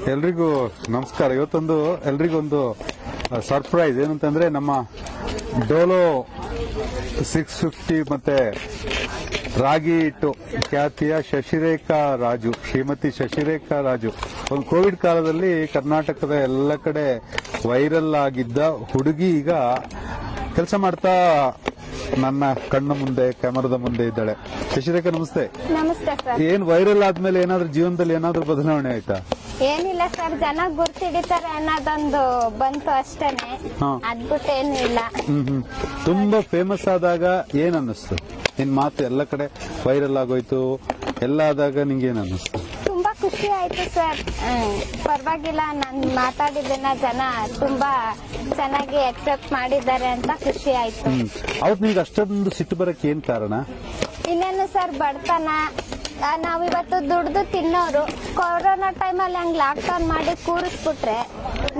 ಎಲ್ರಿಗೂ ನಮಸ್ಕಾರ. ಇವತ್ತೊಂದು ಎಲ್ರಿಗೊಂದು ಸರ್ಪ್ರೈಸ್ ಏನಂತಂದ್ರೆ ನಮ್ಮ ಡೋಲೋ 650 ಮತ್ತೆ ರಾಗಿ ಹಿಟ್ಟು ಖ್ಯಾತಿಯ ಶ್ರೀಮತಿ ಶಶಿರೇಖಾ ರಾಜು ಒಂದು ಕೋವಿಡ್ ಕಾಲದಲ್ಲಿ ಕರ್ನಾಟಕದ ಎಲ್ಲ ಕಡೆ ವೈರಲ್ ಆಗಿದ್ದ ಹುಡುಗಿ ಈಗ ಕೆಲಸ ಮಾಡ್ತಾ ನನ್ನ ಕಣ್ಣ ಮುಂದೆ ಕ್ಯಾಮರಾದ ಮುಂದೆ ಇದ್ದಾಳೆ. ಶಶಿರೇಖಾ ನಮಸ್ತೆ. ನಮಸ್ತೆ ಸರ್. ಏನ್ ವೈರಲ್ ಆದ್ಮೇಲೆ ಏನಾದ್ರೂ ಜೀವನದಲ್ಲಿ ಏನಾದ್ರೂ ಬದಲಾವಣೆ ಆಯ್ತಾ? ಏನಿಲ್ಲ ಸರ್, ಜನ ಗುರ್ತಿಡಿತಾರೆ ಅನ್ನೋದೊಂದು ಬಂತು ಅಷ್ಟೇನೆ, ಅದ್ಭುತ ಏನು ಇಲ್ಲ. ತುಂಬಾ ಫೇಮಸ್ ಆದಾಗ ಏನ್ ಅನ್ನಿಸ್ತು? ನಿನ್ ಮಾತು ಎಲ್ಲ ಕಡೆ ವೈರಲ್ ಆಗೋಯ್ತು, ಎಲ್ಲ ಆದಾಗ ನಿಂಗೆ ಏನ್ ಅನ್ನಿಸ್ತು? ತುಂಬಾ ಖುಷಿ ಆಯ್ತು ಸರ್. ಪರವಾಗಿಲ್ಲ, ನಾನು ಮಾತಾಡಿದ್ದನ್ನ ಜನ ತುಂಬಾ ಚೆನ್ನಾಗಿ ಅಕ್ಸೆಪ್ಟ್ ಮಾಡಿದ್ದಾರೆ ಅಂತ ಖುಷಿ ಆಯ್ತು. ಅವತ್ತು ನಿಮ್ಗೆ ಅಷ್ಟೊಂದು ಸಿಟ್ಟು ಬರಕ್ಕೆ ಏನ್ ಕಾರಣ? ಇನ್ನೇನು ಸರ್, ಬಡತನ. ನಾವಿವತ್ತು ದುಡ್ದು ತಿನ್ನೋರು ಕೊರೋನಾ ಟೈಮಲ್ಲಿ ಹಂಗ್ ಲಾಕ್ ಡೌನ್ ಮಾಡಿ ಕೂರಿಸ್ಬಿಟ್ರೆ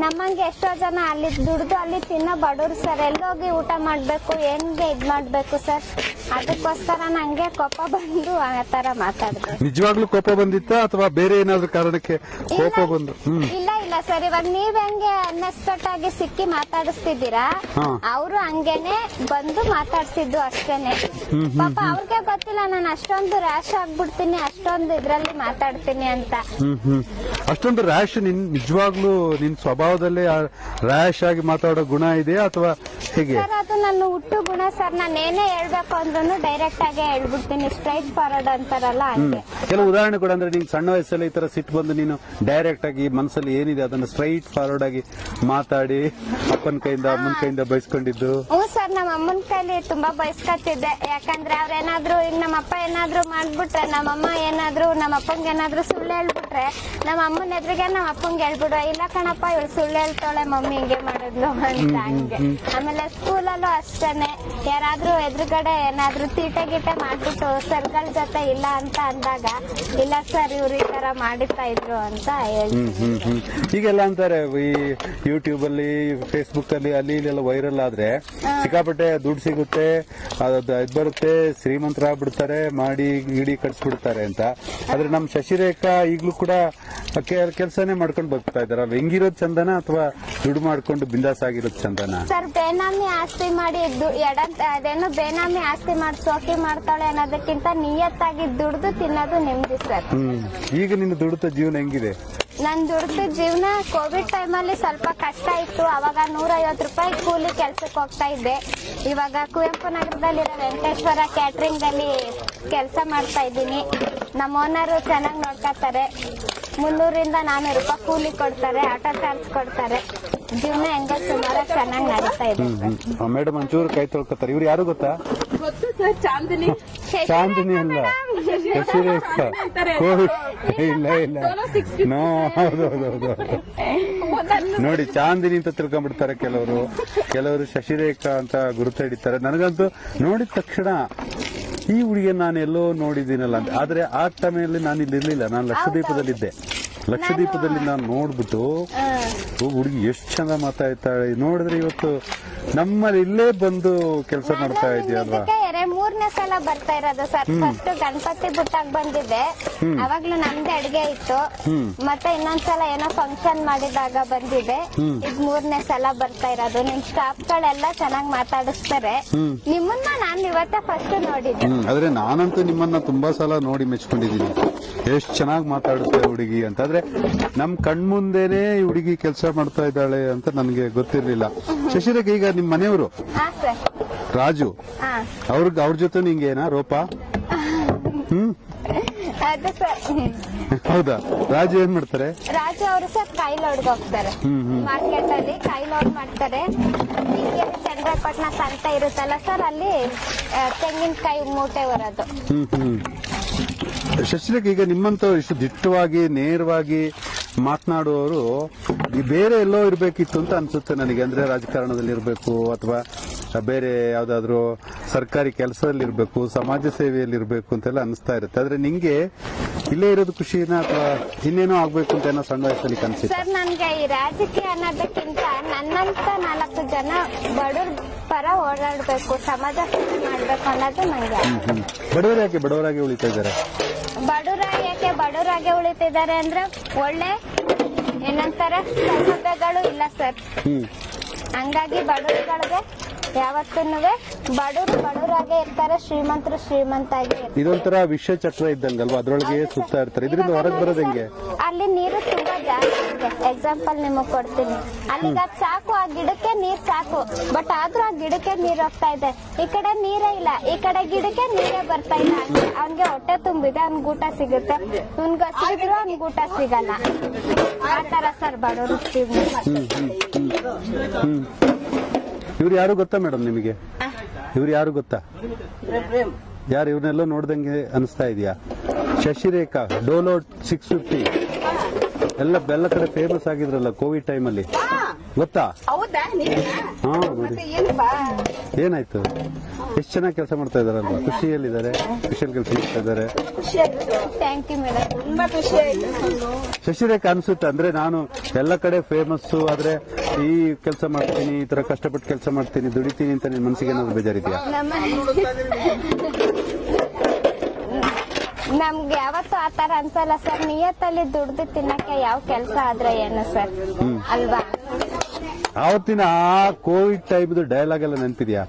ನಮ್ಮಂಗೆ ಎಷ್ಟೋ ಜನ ಅಲ್ಲಿ ದುಡ್ದು ಅಲ್ಲಿ ತಿನ್ನೋ ಬಡವ್ರು ಸರ್. ಎಲ್ಲೋಗಿ ಊಟ ಮಾಡ್ಬೇಕು, ಹೆಂಗೆ ಇದ್ ಮಾಡ್ಬೇಕು ಸರ್? ಅದಕ್ಕೋಸ್ಕರ ನಂಗೆ ಕೋಪ ಬಂದು ಆ ತರ ಮಾತಾಡಿದೆ. ನಿಜವಾಗ್ಲೂ ಕೋಪ ಬಂದಿತ್ತ ಅಥವಾ ಬೇರೆ ಏನಾದ್ರೂ ಕಾರಣಕ್ಕೆ ಕೋಪ ಬಂದು? ಇಲ್ಲ ಇಲ್ಲ ಸರ್, ಇವಾಗ ನೀವ್ ಹೆಂಗೆ ಅನ್ಎಕ್ಸ್ಪೆಕ್ಟ್ ಆಗಿ ಸಿಕ್ಕಿ ಮಾತಾಡಿಸ್ತಿದ್ದೀರಾ, ಅವರು ಹಂಗೇನೆ ಬಂದು ಮಾತಾಡ್ಸಿದ್ದು ಅಷ್ಟೇನೆ. ಪಾಪ ಅವ್ರಿಗೆ ಗೊತ್ತಿಲ್ಲ ನಾನು ಅಷ್ಟೊಂದು ರ್ಯಾಶ್ ಆಗ್ಬಿಡ್ತೀನಿ, ಅಷ್ಟೊಂದು ಇದ್ರಲ್ಲಿ ಮಾತಾಡ್ತೀನಿ ಅಂತ. ಅಷ್ಟೊಂದು ರ್ಯಾಶ್ ನಿಜವಾಗ್ಲೂ ನಿನ್ ಸ್ವಭಾವದಲ್ಲೇ ರ್ಯಾಶ್ ಆಗಿ ಮಾತಾಡೋ ಗುಣ ಇದೆಯಾ ಅಥವಾ ಹೇಗೆ? ಸರ್, ಅದು ನನ್ನ ಹುಟ್ಟು ಗುಣ ಸರ್. ನಾನು ಏನೇ ಹೇಳ್ಬೇಕು ಅಂದ್ರೂ ಡೈರೆಕ್ಟ್ ಆಗಿ ಹೇಳ್ಬಿಡ್ತೀನಿ, ಸ್ಟ್ರೈಟ್ ಫಾರ್ವರ್ಡ್ ಅಂತಾರಲ್ಲ ಹಂಗೆ. ಕೆಲವು ಉದಾಹರಣೆ ಕೂಡ ಅಂದ್ರೆ ನಿಂಗೆ ಸಣ್ಣ ವಯಸ್ಸಲ್ಲಿ ಈ ತರ ಸಿಟ್ಟು ಬಂದು ನೀನು ಡೈರೆಕ್ಟ್ ಆಗಿ ಮನಸ್ಸಲ್ಲಿ ಏನಿದೆ ಅದನ್ನ ಸ್ಟ್ರೈಟ್ ಫಾರ್ವರ್ಡ್ ಆಗಿ ಮಾತಾಡಿ ಅಪ್ಪನ ಕೈಯಿಂದ ಅಮ್ಮನ ಕೈಯಿಂದ ಬಯಸ್ಕೊಂಡಿದ್ದು? ಹ್ಞೂ ಸರ್, ನಮ್ಮ ಅಮ್ಮನ ಕೈಲಿ ತುಂಬಾ ಬಯಸ್ಕೊತಿದ್ದೆ. ಯಾಕಂದ್ರೆ ಅವ್ರೇನಾದ್ರು ಈಗ ನಮ್ಮ ಅಪ್ಪ ಏನಾದ್ರು ಮಾಡ್ಬಿಟ್ರೆ, ನಮ್ಮಮ್ಮ ಏನಾದ್ರು ನಮ್ಮ ಅಪ್ಪಂಗೆ ಏನಾದ್ರು ಸುಳ್ಳು ಹೇಳ್ಬಿಟ್ರೆ ನಮ್ಮ ಅಮ್ಮನ ಎದುರಿಗೆ ನಮ್ಮ ಅಪ್ಪಂಗೆ ಹೇಳ್ಬಿಡುವ, ಇಲ್ಲ ಕಣಪ್ಪ ಇವಳು ಸುಳ್ಳು ಹೇಳ್ತಾಳೆ ಮಮ್ಮಿ ಹಿಂಗೆ ಮಾಡಿದ್ಲು ಅಂತ ಹಂಗೆ. ಆಮೇಲೆ ಸ್ಕೂಲಲ್ಲೂ ಅಷ್ಟೇನೆ, ಯಾರಾದ್ರೂ ಎದುರುಗಡೆ ಏನಾದ್ರು ತೀಟೆ ಗೀಟೆ ಮಾಡ್ಬಿಟ್ಟು ಸರ್ಗಳ ಜೊತೆ ಇಲ್ಲ ಅಂತ ಅಂದಾಗ, ಇಲ್ಲ ಸರ್ ಇವ್ರು ಈ ತರ ಮಾಡಿತಾ ಇದ್ರು ಅಂತ ಹೇಳ್ತೀನಿ. ಹೀಗೆಲ್ಲ ಅಂತಾರೆ ಈ ಯೂಟ್ಯೂಬ್ ಅಲ್ಲಿ, ಫೇಸ್ಬುಕ್ ಅಲ್ಲಿ, ಅಲ್ಲಿ ಇಲ್ಲೆಲ್ಲ ವೈರಲ್ ಆದ್ರೆ ಸಿಕ್ಕಾಪಟ್ಟೆ ದುಡ್ಡು ಸಿಗುತ್ತೆ, ಇದ್ ಬರುತ್ತೆ, ಶ್ರೀಮಂತರಾಗ್ಬಿಡ್ತಾರೆ, ಮಾಡಿ ಗಿಡಿ ಕಟ್ಸ್ಬಿಡ್ತಾರೆ ಅಂತ. ಆದ್ರೆ ನಮ್ ಶಶಿರೇಖಾ ಈಗ್ಲೂ ಕೂಡ ಕೆಲಸನೇ ಮಾಡ್ಕೊಂಡು ಬರ್ತಾ ಇದಾರ. ಹೆಂಗಿರೋದ್ ಚಂದನ ಅಥವಾ ದುಡ್ಡು ಮಾಡ್ಕೊಂಡು ಬಿಂದಾಸ್ ಆಗಿರೋದ್ ಚಂದನ? ಸರ್, ಬೇನಾಮಿ ಆಸ್ತಿ ಮಾಡಿ ಅದೇನು ಬೇನಾಮಿ ಆಸ್ತಿ ಮಾಡಿ ಸೋಕಿ ಮಾಡ್ತಾಳೆ ಅನ್ನೋದಕ್ಕಿಂತ ನಿಯತ್ತಾಗಿ ದುಡ್ದು ತಿನ್ನೋದು ನೆಮ್ಮದಿ ಸರ್. ಈಗ ನಿನ್ನ ದುಡಿದ ಜೀವನ ಹೆಂಗಿದೆ? ನನ್ ದುಡ್ದು ಜೀವನ ಕೋವಿಡ್ ಟೈಮಲ್ಲಿ ಸ್ವಲ್ಪ ಕಷ್ಟ ಇತ್ತು. ಅವಾಗ 150 ರೂಪಾಯಿ ಕೂಲಿ ಕೆಲ್ಸಕ್ಕೆ ಹೋಗ್ತಾ ಇದ್ದೆ. ಇವಾಗ ಕುವೆಂಪು ನಗರದಲ್ಲಿರೋ ವೆಂಕಟೇಶ್ವರ ಕ್ಯಾಟ್ರಿಂಗ್ ಅಲ್ಲಿ ಕೆಲಸ ಮಾಡ್ತಾ ಇದ್ದೀನಿ. ನಮ್ಮ ಓನರು ಚೆನ್ನಾಗಿ ನೋಡ್ಕೊತಾರೆ. 300 ರಿಂದ 400 ರೂಪಾಯಿ ಕೂಲಿ ಕೊಡ್ತಾರೆ, ಆಟೋ ಚಾರ್ಜ್ ಕೊಡ್ತಾರೆ. ಜೀವನ ಹೆಂಗೋ ಸುಮಾರು ಚೆನ್ನಾಗಿ ನಡೀತಾ ಇದೆ. ಮೇಡಮ್ ಒಂಚೂರು ಕೈ ತೊಳ್ಕೊತಾರೆ. ಇವ್ರು ಯಾರು ಗೊತ್ತಾ? ಚಾಂದಿನಿ. ಚಾಂದಿನಿ ಅಲ್ಲ, ಶಶಿರೇಖಾ. ಇಲ್ಲ ಇಲ್ಲ, ಹೌದೌದೌದು. ನೋಡಿ, ಚಾಂದಿನಿ ಅಂತ ತಿಳ್ಕೊಂಡ್ಬಿಡ್ತಾರೆ ಕೆಲವರು ಶಶಿರೇಖಾ ಅಂತ ಗುರುತ ಹಿಡಿತಾರೆ. ನನಗಂತೂ ನೋಡಿದ ತಕ್ಷಣ ಈ ಹುಡುಗಿಯ ನಾನು ಎಲ್ಲೋ ನೋಡಿದ್ದೀನಲ್ಲ ಅಂತ. ಆದ್ರೆ ಆ ಟೈಮಲ್ಲಿ ನಾನು ಇಲ್ಲಿ ಇರ್ಲಿಲ್ಲ, ನಾನು ಲಕ್ಷದ್ವೀಪದಲ್ಲಿದ್ದೆ. ಲಕ್ಷದ್ವೀಪದಲ್ಲಿ ನಾನು ನೋಡ್ಬಿಟ್ಟು ಹುಡುಗಿ ಎಷ್ಟು ಚಂದ ಮಾತಾಡ್ತಾಳೆ ನೋಡಿದ್ರೆ, ಇವತ್ತು ನಮ್ಮಲ್ಲಿ ಇಲ್ಲೇ ಬಂದು ಕೆಲಸ ಮಾಡ್ತಾ ಇದೆಯಲ್ವಾ? 3ನೇ ಸಲ ಬರ್ತಾ ಇರೋದು ಸರ್. ಫಸ್ಟ್ ಗಣಪತಿ ಬುಟ್ಟಾಗ ಬಂದಿದ್ದೆ, ಅವಾಗ್ಲೂ ನಮ್ದೇ ಅಡ್ಗೆ ಇತ್ತು. ಮತ್ತೆ ಇನ್ನೊಂದ್ಸಲ ಏನೋ ಫಂಕ್ಷನ್ ಮಾಡಿದಾಗ ಬಂದಿದೆ. ಈಗ 3ನೇ ಸಲ ಬರ್ತಾ ಇರೋದು. ನಿಮ್ ಸ್ಟಾಫ್ ಗಳೆಲ್ಲ ಚೆನ್ನಾಗಿ ಮಾತಾಡಿಸ್ತಾರೆ. ನಿಮ್ಮನ್ನ ನಾನು ಇವತ್ತೇ ಫಸ್ಟ್ ನೋಡಿದ್ದೆ. ಆದ್ರೆ ನಾನಂತೂ ನಿಮ್ಮನ್ನ ತುಂಬಾ ಸಲ ನೋಡಿ ಮೆಚ್ಕೊಂಡಿದ್ದೀನಿ. ಎಷ್ಟು ಚೆನ್ನಾಗಿ ಮಾತಾಡುತ್ತೆ ಹುಡುಗಿ ಅಂತ. ಆದ್ರೆ ನಮ್ ಕಣ್ಮುಂದೆನೆ ಈ ಹುಡುಗಿ ಕೆಲಸ ಮಾಡ್ತಾ ಇದ್ದಾಳೆ ಅಂತ ನನಗೆ ಗೊತ್ತಿರ್ಲಿಲ್ಲ. ಶಶಿರೇಖಾ, ಈಗ ನಿಮ್ ಮನೆಯವರು ರಾಜು, ಅವ್ರ ಜೊತೆ ನಿಂಗೇನಾ ರೋಪ? ಹೌದಾ? ರಾಜು ಏನ್ ಮಾಡ್ತಾರೆ? ರಾಜು ಅವರು ಸರ್ ಕೈ ಲೋಡ್ಗೆ ಹೋಗ್ತಾರೆ. ಮಾರ್ಕೆಟ್ ಅಲ್ಲಿ ಕೈ ಲೋಡ್ ಮಾಡ್ತಾರೆ. ಚಂದ್ರಪಟ್ಟಣ ಸಂತ ಇರುತ್ತಲ್ಲ ಸರ್, ಅಲ್ಲಿ ತೆಂಗಿನಕಾಯಿ ಮೂಟೆ ಬರೋದು. ಶಶಿರೇಖಾ, ಈಗ ನಿಮ್ಮಂತ ಇಷ್ಟು ದಿಟ್ಟವಾಗಿ ನೇರವಾಗಿ ಮಾತನಾಡುವವರು ಬೇರೆ ಎಲ್ಲೋ ಇರಬೇಕಿತ್ತು ಅಂತ ಅನ್ಸುತ್ತೆ ನನಗೆ. ಅಂದ್ರೆ ರಾಜಕಾರಣದಲ್ಲಿ ಇರಬೇಕು ಅಥವಾ ಬೇರೆ ಯಾವ್ದಾದ್ರು ಸರ್ಕಾರಿ ಕೆಲಸದಲ್ಲಿ ಇರಬೇಕು, ಸಮಾಜ ಸೇವೆಯಲ್ಲಿ ಇರಬೇಕು ಅಂತೆಲ್ಲ ಅನಿಸ್ತಾ ಇರುತ್ತೆ. ಆದ್ರೆ ನಿಂಗೆ ಇಲ್ಲೇ ಇರೋದು ಖುಷಿನ ಅಥವಾ ಇನ್ನೇನೋ ಆಗ್ಬೇಕು ಅಂತ ಏನೋ ಸಣ್ಣ ವಯಸ್ಸಲ್ಲಿ ಕನಸಿತ್ತು? ಸರ್, ನನ್ಗೆ ಈ ರಾಜಕೀಯ ಅನ್ನೋದಕ್ಕಿಂತ ನನ್ನಂತ 4 ಜನ ಬಡವ್ರ ಪರ ಓಡಾಡ್ಬೇಕು, ಸಮಾಜ ಸೇವೆ ಮಾಡ್ಬೇಕು ಅನ್ನೋದು ನಂಗೆ. ಬಡವರು ಯಾಕೆ ಬಡವರಾಗಿ ಉಳಿತಾ ಇದ್ದಾರೆ? ಬಡವರಾಗಿ ಉಳಿತಿದ್ದಾರೆ ಅಂದ್ರೆ ಒಳ್ಳೆ ಏನಂತಾರೆ ಸೌಲಭ್ಯಗಳು ಇಲ್ಲ ಸರ್. ಹಂಗಾಗಿ ಬಡವರುಗಳಿಗೆ ಯಾವತ್ತೂ ಬಡವರಾಗೆ ಇರ್ತಾರೆ, ಶ್ರೀಮಂತರು ಶ್ರೀಮಂತಾಗಿ. ಇದೊಂಥರ ವಿಷ ಚಕ್ರ ಇದ್ದಂಗಲ್ವಾ, ಅದ್ರೊಳಗೆ ಸುತ್ತಾ ಇರ್ತಾರೆ. ಇದರಿಂದ ಹೊರಗೆ ಬರೋದು ಹೆಂಗೆ? ಅಲ್ಲಿ ನೀರು ತುಂಬಾ ಜಾಸ್ತಿ ಇದೆ. ಎಕ್ಸಾಂಪಲ್ ನಿಮಗ್ ಕೊಡ್ತೀನಿ. ಅಲ್ಲಿಗೆ ಅದ್ ಸಾಕು, ಆ ಗಿಡಕ್ಕೆ ನೀರ್ ಸಾಕು. ಬಟ್ ಆದ್ರೂ ಆ ಗಿಡಕ್ಕೆ ನೀರ್ ಹೋಗ್ತಾ ಇದೆ. ಈ ಕಡೆ ನೀರೇ ಇಲ್ಲ, ಈ ಕಡೆ ಗಿಡಕ್ಕೆ ನೀರೇ ಬರ್ತಾ ಇಲ್ಲ. ಅವ್ನ್ಗೆ ಹೊಟ್ಟೆ ತುಂಬಿದೆ, ಅವ್ನ್ ಊಟ ಸಿಗುತ್ತೆ. ಅವ್ನ್ಗೆ ಹಸಿದ್ರು ಅವ್ನ್ಗೆ ಊಟ ಸಿಗಲ್ಲ. ಆತರ ಸರ್ ಬಡವರು. ಇವ್ರು ಯಾರು ಗೊತ್ತಾ ಮೇಡಮ್ ನಿಮಗೆ? ಇವ್ರು ಯಾರು ಗೊತ್ತಾ? ಯಾರು? ಇವ್ರನ್ನೆಲ್ಲ ನೋಡ್ದಂಗೆ ಅನಿಸ್ತಾ ಇದೆಯಾ? ಶಶಿರೇಖಾ, ಡೋಲೋ 650 ಎಲ್ಲ ಕಡೆ ಫೇಮಸ್ ಆಗಿದ್ರಲ್ಲ ಕೋವಿಡ್ ಟೈಮಲ್ಲಿ, ಗೊತ್ತಾ? ಹೌದಾ? ಹಾ ನೋಡಿ, ಏನಾಯ್ತು? ಎಷ್ಟು ಚೆನ್ನಾಗಿ ಕೆಲಸ ಮಾಡ್ತಾ ಇದಾರಲ್ವಾ, ಖುಷಿಯಲ್ಲಿದ್ದಾರೆ, ಖುಷಿಯಲ್ಲಿ ಕೆಲಸ ಮಾಡ್ತಾ ಇದ್ದಾರೆ. Thank you madam. ತುಂಬಾ ಖುಷಿ ಆಯ್ತು. ಶಶಿರೇಖಾ ಅನ್ಸುತ್ತೆ ಅಂದ್ರೆ ನಾನು ಎಲ್ಲ ಕಡೆ ಫೇಮಸ್ ಆದ್ರೆ ಈ ಕೆಲಸ ಮಾಡ್ತೀನಿ, ಈ ತರ ಕಷ್ಟಪಟ್ಟು ಕೆಲಸ ಮಾಡ್ತೀನಿ, ದುಡಿತೀನಿ ಅಂತ ನಿನ್ ಮನಸ್ಸಿಗೆ ಏನಾದ್ರು ಬೇಜಾರಿದ್ಯಾ? ನಮ್ಗೆ ಯಾವತ್ತೂ ಆತರ ಅನ್ಸಲ್ಲ ಸರ್. ನಿಯತ್ತಲ್ಲಿ ದುಡ್ದು ತಿನ್ನಕ್ಕೆ ಯಾವ ಕೆಲಸ ಆದ್ರೆ ಏನು ಸರ್, ಅಲ್ವಾ? ಆವತ್ತಿನ ಆ ಕೋವಿಡ್ ಟೈಮ್ದು ಡೈಲಾಗ್ ಎಲ್ಲ ನೆನಪಿದ್ಯಾ?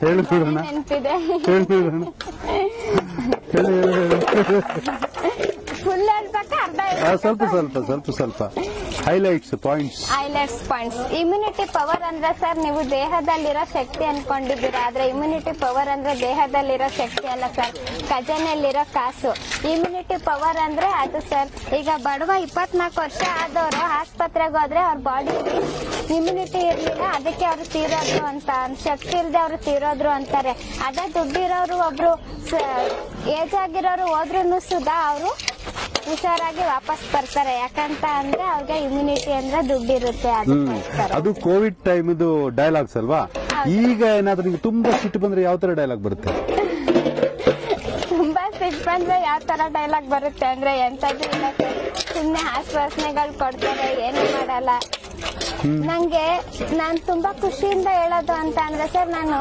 ಹೇಳ್ಬಿಡೋಣ, ನೆನಪಿದೆ. ಹೇಳ್ಬಿಡೋಣ, ಫುಲ್ ಹೇಳ್ಬೇಕಾ ಸ್ವಲ್ಪ ಹೈಲೈಟ್ಸ್ ಪಾಯಿಂಟ್ಸ್. ಇಮ್ಯುನಿಟಿ ಪವರ್ ಅಂದ್ರೆ ಸರ್, ನೀವು ದೇಹದಲ್ಲಿರೋ ಶಕ್ತಿ ಅನ್ಕೊಂಡಿದ್ದೀರಾ, ಆದ್ರೆ ಇಮ್ಯುನಿಟಿ ಪವರ್ ಅಂದ್ರೆ ದೇಹದಲ್ಲಿರೋ ಶಕ್ತಿ ಅಲ್ಲ ಸರ್, ಖಜಾನೆಯಲ್ಲಿರೋ ಕಾಸು. ಇಮ್ಯುನಿಟಿ ಪವರ್ ಅಂದ್ರೆ ಅದು ಸರ್. ಈಗ ಬಡವ 24 ವರ್ಷ ಆದವರು ಆಸ್ಪತ್ರೆಗೆ ಹೋದ್ರೆ ಅವ್ರ ಬಾಡಿ ಇಮ್ಯುನಿಟಿ ಇರ್ಲಿಲ್ಲ, ಅದಕ್ಕೆ ಅವ್ರು ತೀರೋದ್ರು ಅಂತ, ಶಕ್ತಿ ಇಲ್ದೆ ಅವ್ರು ತೀರೋದ್ರು ಅಂತಾರೆ. ಅದೇ ದುಡ್ಡಿರೋರು ಒಬ್ರು ಏಜ್ ಆಗಿರೋರು ಹೋದ್ರು ಸುಧಾ ಅವರು ಹುಷಾರಾಗಿ ವಾಪಸ್ ಬರ್ತಾರೆ. ಯಾಕಂತ ಅಂದ್ರೆ ಅವ್ರಿಗೆ ಇಮ್ಯುನಿಟಿ ಅಂದ್ರೆ ದುಡ್ಡಿರುತ್ತೆ. ಅದು ಕೋವಿಡ್ ಟೈಮ್ದು ಡೈಲಾಗ್ಸ್ ಅಲ್ವಾ? ಈಗ ಏನಾದ್ರೂ ನಿಮ್ಗೆ ತುಂಬಾ ಸಿಟ್ಟು ಬಂದ್ರೆ ಯಾವ ತರ ಡೈಲಾಗ್ ಬರುತ್ತೆ? ತುಂಬಾ ಸಿಟ್ಟು ಬಂದ್ರೆ ಯಾವ ತರ ಡೈಲಾಗ್ ಬರುತ್ತೆ ಅಂದ್ರೆ ಎಂತದ್ದು ಇಲ್ಲ ಸರ್. ಸುಮ್ನೆ ಆಶ್ವಾಸನೆಗಳು ಕೊಡ್ತಾರೆ, ಏನು ಮಾಡಲ್ಲ. ನಂಗೆ ನಾನ್ ತುಂಬಾ ಖುಷಿಯಿಂದ ಹೇಳೋದು ಅಂತ ಅಂದ್ರೆ ಸರ್, ನಾನು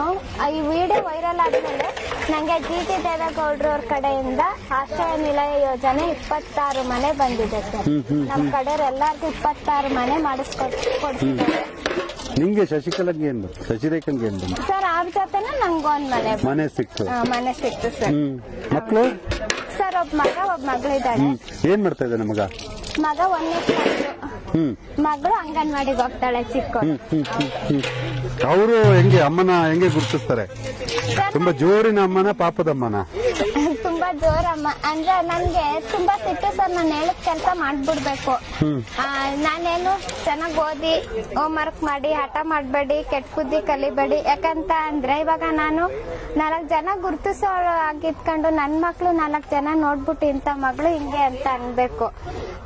ಈ ವಿಡಿಯೋ ವೈರಲ್ ಆದ್ಮೇಲೆ ನಂಗೆ ಜಿ.ಟಿ. ದೇವೇಗೌಡರು ಅವ್ರ ಕಡೆಯಿಂದ ಆಶ್ರಯ ನಿಲಯ ಯೋಜನೆ 26 ಮನೆ ಬಂದಿದೆ ಸರ್. ನಮ್ ಕಡೆಯವರೆಲ್ಲರಿಗೂ 26 ಮನೆ ಮಾಡಿಸ್ಕೊಡ್ತಿದ್ದಾರೆ. ನಿಂಗೆ ಶಶಿಕಲಾಗೆ ಏನು, ಶಶಿರೇಖನ್ಗೆ ಏನು ಸರ್? ಅವ್ರ ಜೊತೆನ ನಂಗೊಂದ್ ಮನೆ ಸಿಕ್ತು ಸರ್. ಮಕ್ಕಳು ಸರ್, ಒಬ್ಬ ಮಗಳು ಇದ್ದಾಳೆ. ಏನ್ ಮಾಡ್ತಾ ಇದ್ದಾನೆ ಮಗ? 1ನೇ ಕ್ಲಾಸ್, ಮಗಳು ಅಂಗನವಾಡಿಗೆ ಹೋಗ್ತಾಳೆ, ಚಿಕ್ಕ. ಅವರು ಅಮ್ಮನ ಹೆಂಗೆ ಗುರುತಿಸ್ತಾರೆ? ತುಂಬಾ ಜೋರಿನ ಅಮ್ಮನ, ಪಾಪದಮ್ಮನ? ತುಂಬಾ ಜೋರಮ್ಮ. ಅಂದ್ರೆ ನನ್ಗೆ ತುಂಬಾ ಸಿಟ್ಟು ಸರ್. ನಾನು ಹೇಳಿದ ಕೆಲಸ ಮಾಡ್ಬಿಡ್ಬೇಕು. ನಾನೇನು ಚೆನ್ನಾಗ್ ಓದಿ ಹೋಮ್ ವರ್ಕ್ ಮಾಡಿ ಹಠ ಮಾಡ್ಬೇಡಿ, ಕೆಟ್ಟ ಬುದ್ಧಿ ಕಲಿಬೇಡಿ. ಯಾಕಂತ ಅಂದ್ರೆ ಇವಾಗ ನಾನು 4 ಜನ ಗುರುತಿಸೋ ಆಗಿದ್ಕೊಂಡು ನನ್ ಮಕ್ಳು 4 ಜನ ನೋಡ್ಬಿಟ್ಟು ಇಂತ ಮಗಳು ಹಿಂಗೆ ಅಂತ ಅನ್ಬೇಕು.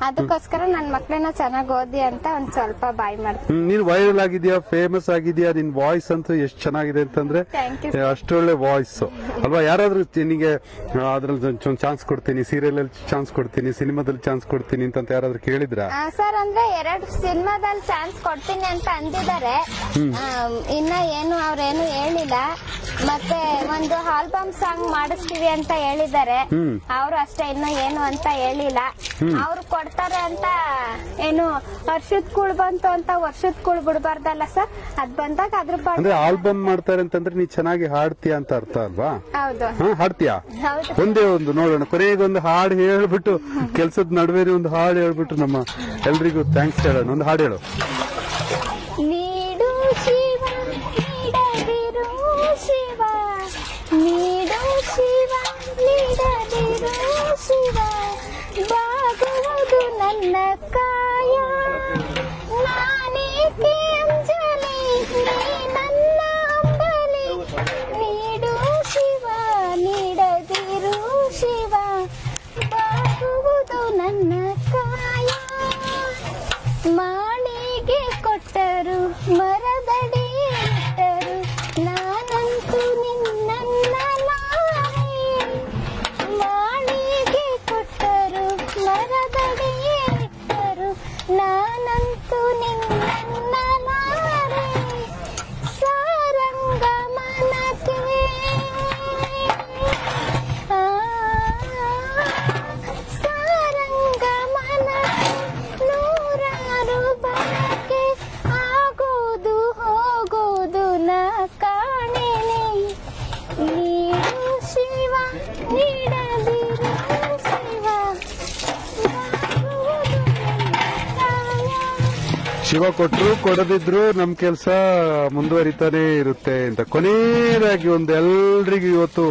ಅದಕ್ಕೋಸ್ಕರ ನನ್ ಮಕ್ಳನ್ನ ಚೆನ್ನಾಗ್ ಓದಿ ಅಂತ ಒಂದ್ ಸ್ವಲ್ಪ ಬಾಯ್ ಮಾಡ್ತೀನಿ. ನೀನ್ ವೈರಲ್ ಆಗಿದ್ಯಾ, ಫೇಮಸ್ ಆಗಿದ್ಯಾ, ನಿನ್ ವಾಯ್ಸ್ ಅಂತೂ ಎಷ್ಟು ಚೆನ್ನಾಗಿದೆ ಅಂತಂದ್ರೆ ಅಷ್ಟೊಳ್ಳೆ ವಾಯ್ಸ್ ಅಲ್ವಾ? ಯಾರಾದ್ರೂ ನಿನಗೆ ಅದ್ರಲ್ಲಿ ಚಾನ್ಸ್ ಕೊಡ್ತೀನಿ, ಸೀರಿಯಲ್ ಅಲ್ಲಿ ಚಾನ್ಸ್ ಕೊಡ್ತೀನಿ, ಸಿನಿಮಾದಲ್ಲಿ ಚಾನ್ಸ್ ಕೊಡ್ತೀನಿ ಅಂತ ಯಾರಾದ್ರೂ ಕೇಳಿದ್ರ? ಸರ್, ಅಂದ್ರೆ 2 ಸಿನಿಮಾದಲ್ಲಿ ಚಾನ್ಸ್ ಕೊಡ್ತೀನಿ ಅಂತ ಅಂದಿದ್ದಾರೆ. ಇನ್ನ ಏನು ಅವ್ರೇನು ಹೇಳಿಲ್ಲ. ಮತ್ತೆ ಒಂದು ಆಲ್ಬಮ್ ಸಾಂಗ್ ಮಾಡಿಸ್ತೀವಿ ಅಂತ ಹೇಳಿದ್ದಾರೆ. ಅವ್ರು ಅಷ್ಟೇ, ಇನ್ನು ಏನು ಅಂತ ಹೇಳಿಲ್ಲ. ಅವ್ರು ಕೊಡ್ತಾರೆ ಅಂತ ಏನು ವರ್ಷದ ಕೂಳ್ ಬಂತು ಅಂತ ವರ್ಷದ ಕೂಳ್ ಬಿಡಬಾರ್ದಲ್ಲ ಸರ್. ಅದ್ ಬಂದಾಗ ಅದ್ರ ಅಂದ್ರೆ ಆಲ್ಬಮ್ ಮಾಡ್ತಾರೆ ಅಂತಂದ್ರೆ ನೀ ಚೆನ್ನಾಗಿ ಹಾಡ್ತೀಯ ಅಂತ ಅರ್ಥ ಅಲ್ವಾ? ಹೌದು. ಹಾಡ್ತೀಯಾ? ಒಂದೇ ಒಂದು ನೋಡೋಣ, ಕೊನೆಗೊಂದು ಹಾಡು ಹೇಳ್ಬಿಟ್ಟು, ಕೆಲ್ಸದ ನಡುವೆ ಒಂದು ಹಾಡು ಹೇಳ್ಬಿಟ್ಟು ನಮ್ಮ ಎಲ್ರಿಗೂ ಥ್ಯಾಂಕ್ಸ್ ಹೇಳೋಣ. ಒಂದು ಹಾಡು ಹೇಳು. ನೀಡು ಶಿವ ನೀಡದಿರು ಶಿವ, ನೀಡು ಶಿವ ನೀಡದಿರು ಶಿವ, ಬಾಗುವುದು ನನ್ನ ಕಾಯ, ನಾನೇಕೆ ಅಂಜಲಿ ನೀ ನನ್ನ ಅಂಬಲಿ, ನೀಡು ಶಿವ ನೀಡದಿರು ಶಿವ, ಬಾಗುವುದು ನನ್ನ ಕಾಯ. ಮಾಳಿಗೆ ಕೊಟ್ಟರು ಮರದಡಿ ಇಟ್ಟರು, ನಾನಂತೂ ನಿನ್ನನ್ನ ಲಾರಿ. ಮಾಳಿಗೆ ಕೊಟ್ಟರು ಮರದಡಿ ಇಟ್ಟರು, ಶಿವ ಕೊಟ್ರು ಕೊಡದಿದ್ರು ನಮ್ ಕೆಲಸ ಮುಂದುವರಿತಾನೆ ಇರುತ್ತೆ ಅಂತ. ಕೊನೆಯದಾಗಿ ಒಂದು ಎಲ್ರಿಗೂ ಇವತ್ತು